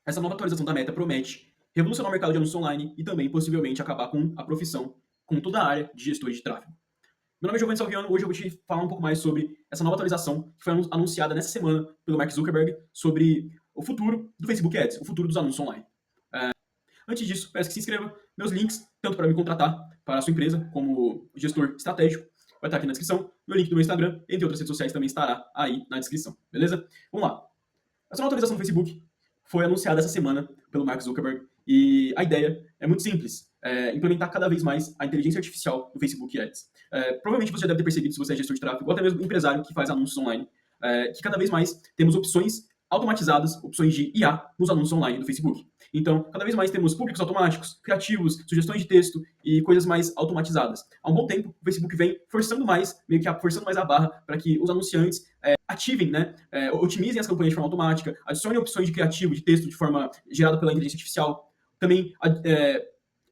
Essa nova atualização da Meta promete revolucionar o mercado de anúncios online e também, possivelmente, acabar com a profissão, com toda a área de gestores de tráfego. Meu nome é Giovanni Salviano, hoje eu vou te falar um pouco mais sobre essa nova atualização que foi anunciada nessa semana pelo Mark Zuckerberg sobre o futuro do Facebook Ads, o futuro dos anúncios online. Antes disso, peço que se inscreva. Meus links, tanto para me contratar para a sua empresa como gestor estratégico, vai estar aqui na descrição. Meu link do meu Instagram, entre outras redes sociais, também estará aí na descrição, beleza? Vamos lá. Essa nova atualização do Facebook foi anunciada essa semana pelo Mark Zuckerberg e a ideia é muito simples, implementar cada vez mais a inteligência artificial no Facebook Ads. Provavelmente você já deve ter percebido, se você é gestor de tráfego ou até mesmo empresário que faz anúncios online, que cada vez mais temos opções automatizadas, opções de IA nos anúncios online do Facebook. Então, cada vez mais temos públicos automáticos, criativos, sugestões de texto e coisas mais automatizadas. Há um bom tempo, o Facebook vem forçando mais, meio que forçando mais a barra para que os anunciantes ativem, né, otimizem as campanhas de forma automática, adicionem opções de criativo, de texto de forma gerada pela inteligência artificial. Também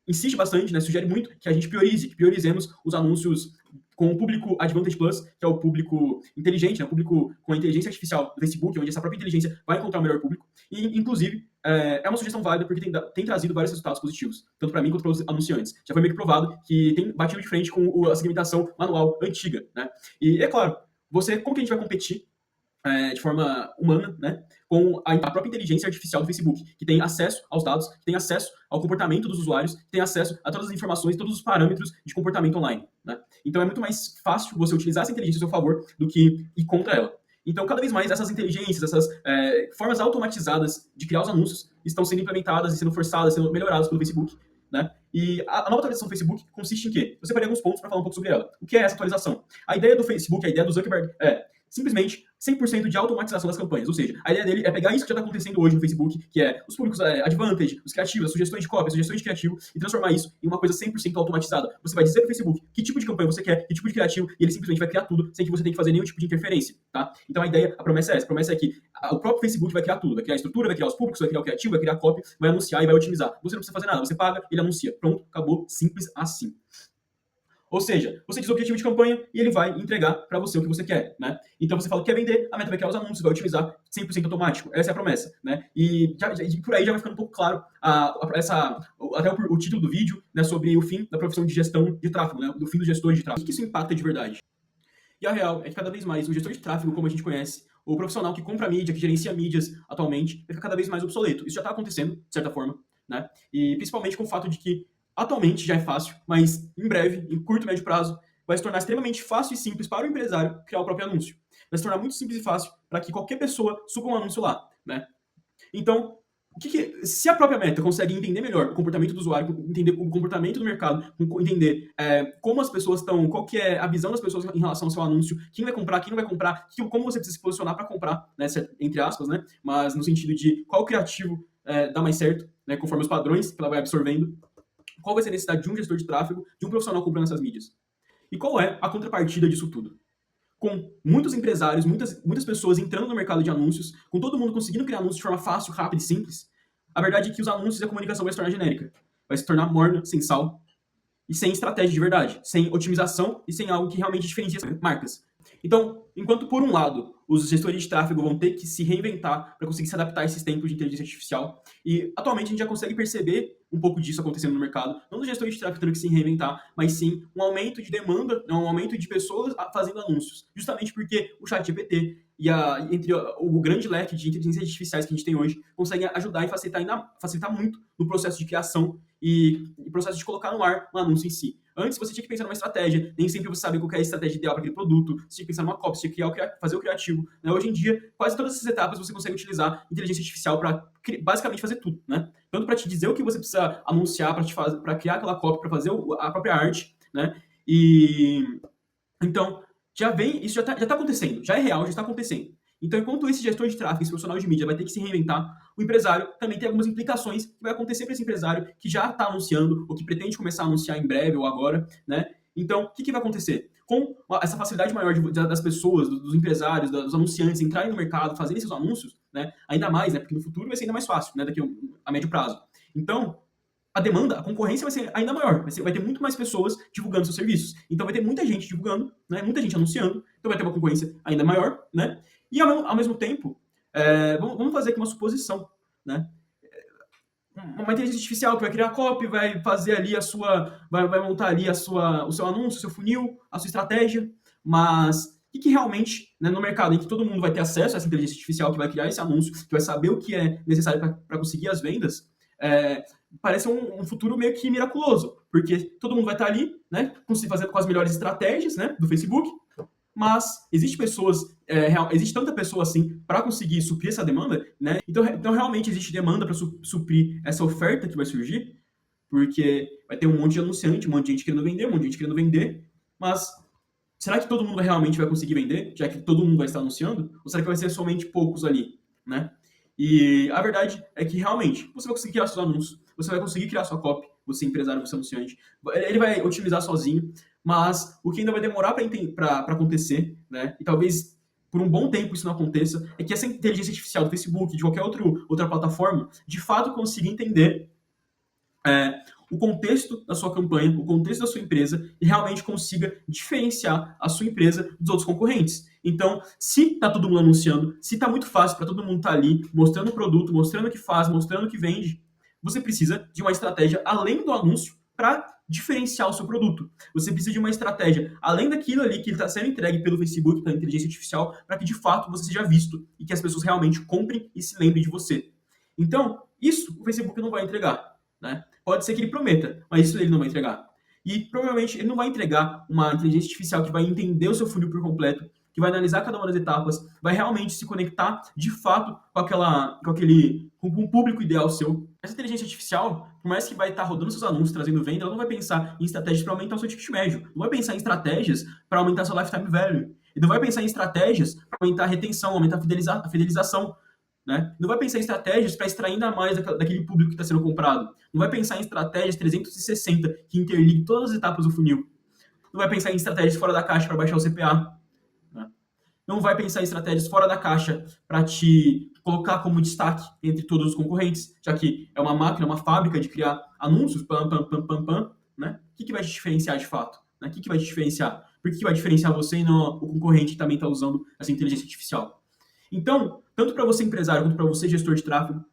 insiste bastante, né, sugere muito que a gente que priorizemos os anúncios com o público Advantage Plus, que é o público inteligente, né, o público com a inteligência artificial do Facebook, onde essa própria inteligência vai encontrar o melhor público. E, inclusive, é uma sugestão válida porque tem trazido vários resultados positivos, tanto para mim quanto para os anunciantes. Já foi meio que provado que tem batido de frente com a segmentação manual antiga, né? E, é claro, como que a gente vai competir de forma humana, né, com a própria inteligência artificial do Facebook, que tem acesso aos dados, que tem acesso ao comportamento dos usuários, que tem acesso a todas as informações, todos os parâmetros de comportamento online, né? Então é muito mais fácil você utilizar essa inteligência a seu favor do que ir contra ela. Então, cada vez mais essas inteligências, essas formas automatizadas de criar os anúncios estão sendo implementadas e sendo forçadas, sendo melhoradas pelo Facebook, né? E a nova atualização do Facebook consiste em quê? Eu separei alguns pontos para falar um pouco sobre ela. O que é essa atualização? A ideia do Facebook, a ideia do Zuckerberg é simplesmente 100% de automatização das campanhas. Ou seja, a ideia dele é pegar isso que já está acontecendo hoje no Facebook, que é os públicos Advantage, os criativos, as sugestões de cópia, as sugestões de criativo, e transformar isso em uma coisa 100% automatizada. Você vai dizer para o Facebook que tipo de campanha você quer, que tipo de criativo, e ele simplesmente vai criar tudo sem que você tenha que fazer nenhum tipo de interferência, tá? Então a ideia, a promessa é essa. A promessa é que o próprio Facebook vai criar tudo. Vai criar a estrutura, vai criar os públicos, vai criar o criativo, vai criar a cópia, vai anunciar e vai otimizar. Você não precisa fazer nada. Você paga, ele anuncia. Pronto, acabou. Simples assim. Ou seja, você diz o objetivo de campanha e ele vai entregar para você o que você quer, né? Então você fala que quer vender, a Meta vai criar os anúncios, vai otimizar 100% automático. Essa é a promessa, né? E por aí já vai ficando um pouco claro até o título do vídeo, né, sobre o fim da profissão de gestão de tráfego, né? Do fim do gestor de tráfego. O que isso impacta de verdade? E a real é que cada vez mais o gestor de tráfego, como a gente conhece, o profissional que compra mídia, que gerencia mídias atualmente, vai ficar cada vez mais obsoleto. Isso já está acontecendo, de certa forma, né? E principalmente com o fato de que atualmente já é fácil, mas em breve, em curto e médio prazo, vai se tornar extremamente fácil e simples para o empresário criar o próprio anúncio. Vai se tornar muito simples e fácil para que qualquer pessoa suba um anúncio lá, né? Então, se a própria Meta consegue entender melhor o comportamento do usuário, entender o comportamento do mercado, entender como as pessoas estão, qual que é a visão das pessoas em relação ao seu anúncio, quem vai comprar, quem não vai comprar, como você precisa se posicionar para comprar, né, entre aspas, né, mas no sentido de qual criativo dá mais certo, né, conforme os padrões que ela vai absorvendo, qual vai ser a necessidade de um gestor de tráfego, de um profissional comprando essas mídias. E qual é a contrapartida disso tudo? Com muitos empresários, muitas pessoas entrando no mercado de anúncios, com todo mundo conseguindo criar anúncios de forma fácil, rápida e simples, a verdade é que os anúncios e a comunicação vai se tornar genérica. Vai se tornar morna, sem sal e sem estratégia de verdade, sem otimização e sem algo que realmente diferencia as marcas. Então, enquanto por um lado os gestores de tráfego vão ter que se reinventar para conseguir se adaptar a esses tempos de inteligência artificial, e atualmente a gente já consegue perceber um pouco disso acontecendo no mercado, não dos gestores de tráfego tendo que se reinventar, mas sim um aumento de demanda, um aumento de pessoas fazendo anúncios, justamente porque o ChatGPT e entre o grande leque de inteligências artificiais que a gente tem hoje conseguem ajudar e facilitar muito no processo de criação e processo de colocar no ar um anúncio em si. Antes você tinha que pensar numa estratégia, nem sempre você sabia qual é a estratégia ideal para aquele produto, você tinha que pensar numa cópia, você tinha que fazer o criativo. Né? Hoje em dia, quase todas essas etapas você consegue utilizar inteligência artificial para basicamente fazer tudo, né? Tanto para te dizer o que você precisa anunciar, para criar aquela cópia, para fazer a própria arte, né? E então, isso já tá acontecendo, já é real, já está acontecendo. Então, enquanto esse gestor de tráfego, esse profissional de mídia vai ter que se reinventar, o empresário também tem algumas implicações que vai acontecer para esse empresário que já está anunciando ou que pretende começar a anunciar em breve ou agora, né? Então, o que vai acontecer? Com essa facilidade maior das pessoas, dos empresários, dos anunciantes entrarem no mercado, fazerem esses anúncios, né? Ainda mais, né? Porque no futuro vai ser ainda mais fácil, né? Daqui a médio prazo. Então, a demanda, a concorrência vai ser ainda maior. Vai ter muito mais pessoas divulgando seus serviços. Então vai ter muita gente divulgando, né? Muita gente anunciando. Então vai ter uma concorrência ainda maior, né? E ao mesmo tempo, vamos fazer aqui uma suposição, né? uma inteligência artificial que vai criar copy, vai fazer ali a sua, vai montar ali o seu anúncio, o seu funil, a sua estratégia, mas o que realmente, né, no mercado em que todo mundo vai ter acesso a essa inteligência artificial que vai criar esse anúncio, que vai saber o que é necessário para conseguir as vendas, parece um futuro meio que miraculoso, porque todo mundo vai estar ali, né, fazendo com as melhores estratégias, né, do Facebook, mas existe tanta pessoa assim para conseguir suprir essa demanda, né? Então realmente existe demanda para suprir essa oferta que vai surgir, porque vai ter um monte de anunciante, um monte de gente querendo vender, um monte de gente querendo vender, mas será que todo mundo realmente vai conseguir vender, já que todo mundo vai estar anunciando? Ou será que vai ser somente poucos ali, né? E a verdade é que realmente você vai conseguir criar seus anúncios, você vai conseguir criar sua copy, você empresário, você anunciante, ele vai otimizar sozinho, mas o que ainda vai demorar para acontecer, né? E talvez por um bom tempo isso não aconteça, é que essa inteligência artificial do Facebook, de qualquer outra plataforma, de fato consiga entender o contexto da sua campanha, o contexto da sua empresa e realmente consiga diferenciar a sua empresa dos outros concorrentes. Então, se está todo mundo anunciando, se está muito fácil para todo mundo estar ali mostrando o produto, mostrando o que faz, mostrando o que vende, você precisa de uma estratégia além do anúncio para diferenciar o seu produto. Você precisa de uma estratégia além daquilo ali que está sendo entregue pelo Facebook, pela inteligência artificial, para que de fato você seja visto e que as pessoas realmente comprem e se lembrem de você. Então, isso o Facebook não vai entregar, né? Pode ser que ele prometa, mas isso ele não vai entregar. E provavelmente ele não vai entregar uma inteligência artificial que vai entender o seu funil por completo, que vai analisar cada uma das etapas, vai realmente se conectar de fato com o público ideal seu. Essa inteligência artificial, por mais que vai estar rodando seus anúncios, trazendo venda, ela não vai pensar em estratégias para aumentar o seu ticket médio, não vai pensar em estratégias para aumentar seu lifetime value, e não vai pensar em estratégias para aumentar a retenção, aumentar a fidelização, né? Não vai pensar em estratégias para extrair ainda mais daquele público que está sendo comprado. Não vai pensar em estratégias 360 que interliguem todas as etapas do funil. Não vai pensar em estratégias fora da caixa para baixar o CPA. Né? Não vai pensar em estratégias fora da caixa para te colocar como destaque entre todos os concorrentes, já que é uma máquina, uma fábrica de criar anúncios, né? O que vai te diferenciar de fato? Né? O que vai te diferenciar? Por que vai diferenciar você e não o concorrente que também está usando essa inteligência artificial? Então, tanto para você empresário quanto para você gestor de tráfego,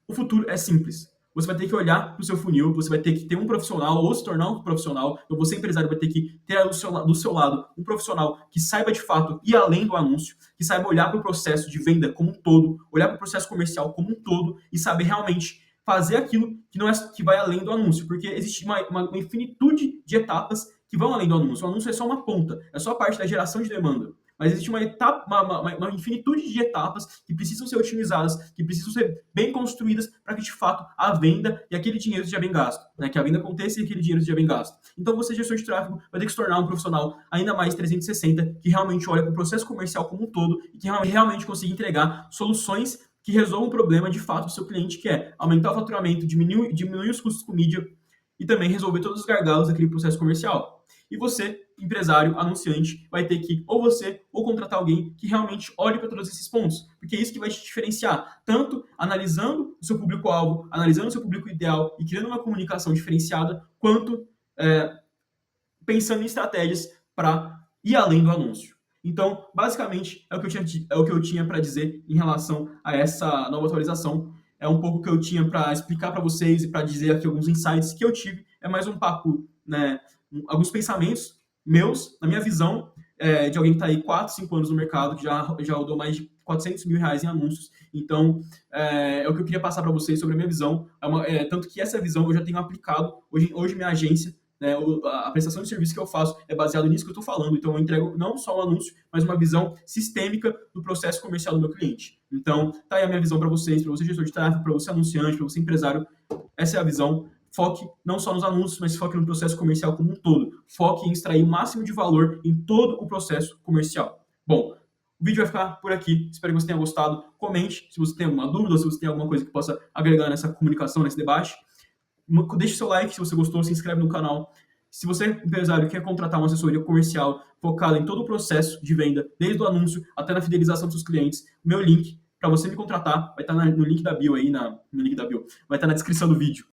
o futuro é simples. Você vai ter que olhar para o seu funil, você vai ter que ter um profissional ou se tornar um profissional. Então, você empresário vai ter que ter do seu lado um profissional que saiba de fato ir além do anúncio, que saiba olhar para o processo de venda como um todo, olhar para o processo comercial como um todo e saber realmente fazer aquilo que não é que vai além do anúncio, porque existe uma infinitude de etapas que vão além do anúncio. O anúncio é só uma ponta, é só a parte da geração de demanda. Mas existe uma infinitude de etapas que precisam ser otimizadas, que precisam ser bem construídas para que, de fato, a venda e aquele dinheiro seja bem gasto. Né? Que a venda aconteça e aquele dinheiro seja bem gasto. Então, você, gestor de tráfego, vai ter que se tornar um profissional ainda mais 360, que realmente olha para o processo comercial como um todo e que realmente consiga entregar soluções que resolvam o problema, de fato, do seu cliente, que é aumentar o faturamento, diminuir os custos com mídia e também resolver todos os gargalos daquele processo comercial. E você, empresário, anunciante, vai ter que, ou você, ou contratar alguém que realmente olhe para todos esses pontos, porque é isso que vai te diferenciar, tanto analisando o seu público-alvo, analisando o seu público ideal e criando uma comunicação diferenciada, quanto pensando em estratégias para ir além do anúncio. Então, basicamente, é o que eu tinha para dizer em relação a essa nova atualização. É um pouco o que eu tinha para explicar para vocês e para dizer aqui alguns insights que eu tive. É mais um papo, né, alguns pensamentos meus, na minha visão, de alguém que está aí 4, 5 anos no mercado, que já rodou mais de 400 mil reais em anúncios. Então, é o que eu queria passar para vocês sobre a minha visão. Tanto que essa visão eu já tenho aplicado. Hoje minha agência, né, a prestação de serviço que eu faço é baseado nisso que eu estou falando. Então, eu entrego não só um anúncio, mas uma visão sistêmica do processo comercial do meu cliente. Então, tá aí a minha visão para você gestor de tráfego, para você anunciante, para você empresário. Essa é a visão. Foque não só nos anúncios, mas foque no processo comercial como um todo. Foque em extrair o máximo de valor em todo o processo comercial. Bom, o vídeo vai ficar por aqui. Espero que você tenha gostado. Comente se você tem alguma dúvida ou se você tem alguma coisa que possa agregar nessa comunicação, nesse debate. Deixe seu like se você gostou, se inscreve no canal. Se você, empresário, quer contratar uma assessoria comercial focada em todo o processo de venda, desde o anúncio até na fidelização dos seus clientes, meu link para você me contratar vai estar no link da bio aí, no link da bio, vai estar na descrição do vídeo.